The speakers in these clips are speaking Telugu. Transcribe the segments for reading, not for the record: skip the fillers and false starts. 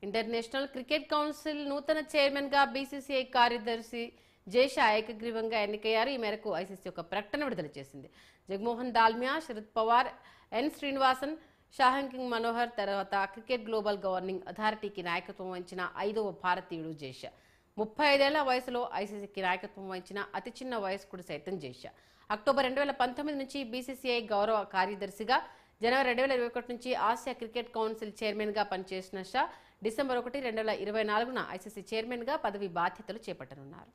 ఇంటర్నేషనల్ క్రికెట్ కౌన్సిల్ నూతన చైర్మన్ గా బీసీసీఐ కార్యదర్శి జేషా ఏకగ్రీవంగా ఎన్నికయ్యారు. ఈ మేరకు ఐసీసీ ఒక ప్రకటన విడుదల చేసింది. జగమోహన్ దాల్మియా, శరద్ పవార్, ఎన్ శ్రీనివాసన్, షాహంకింగ్ మనోహర్ తర్వాత క్రికెట్ గ్లోబల్ గవర్నింగ్ అథారిటీకి నాయకత్వం వహించిన 5వ భారతీయుడు జేషా. 35 ఏళ్ల వయసులో ఐసీసీకి నాయకత్వం వహించిన అతి చిన్న వయస్కుడు సైతం జేషా. అక్టోబర్ 2019 నుంచి బీసీసీఐ గౌరవ కార్యదర్శిగా, జనవరి 2021 నుంచి ఆసియా క్రికెట్ కౌన్సిల్ చైర్మన్ గా పనిచేసిన షా డిసెంబర్ 1, 2024న ఐసీసీ చైర్మన్ గా పదవి బాధ్యతలు చేపట్టనున్నారు.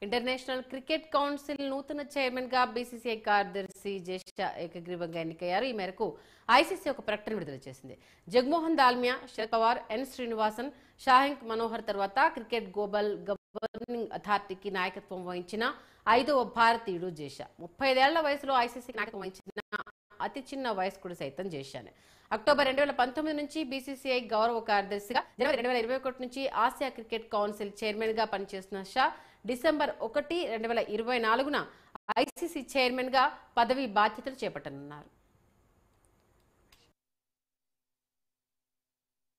ఇంటర్నేషనల్ క్రికెట్ కౌన్సిల్ నూతన చైర్మన్ గా బీసీసీఐ కార్యదర్శి జేషా ఏకగ్రీవంగా ఎన్నికయ్యారు. ఈ మేరకు ఐసీసీ ఒక ప్రకటన విడుదల చేసింది. జగమోహన్ దాల్మియా, శరద్ పవార్, ఎన్ శ్రీనివాసన్, షాహింక్ మనోహర్ తర్వాత క్రికెట్ గ్లోబల్ గవర్నింగ్ అథారిటీకి నాయకత్వం వహించిన 5వ భారతీయుడు జేషా. 35 ఏళ్ల వయసులో ఐసీసీకి నాయకత్వం వహించిన అతి చిన్న వయస్కుడు సైతం జేషానే. అక్టోబర్ 2019 నుంచి బీసీసీఐ గౌరవ కార్యదర్శిగా, జనవరి 2021 నుంచి ఆసియా క్రికెట్ కౌన్సిల్ చైర్మన్ గా పనిచేసిన షా డిసెంబర్ 1, 2024న ఐసీసీ చైర్మన్ గా పదవి బాధ్యతలు చేపట్టనున్నారు.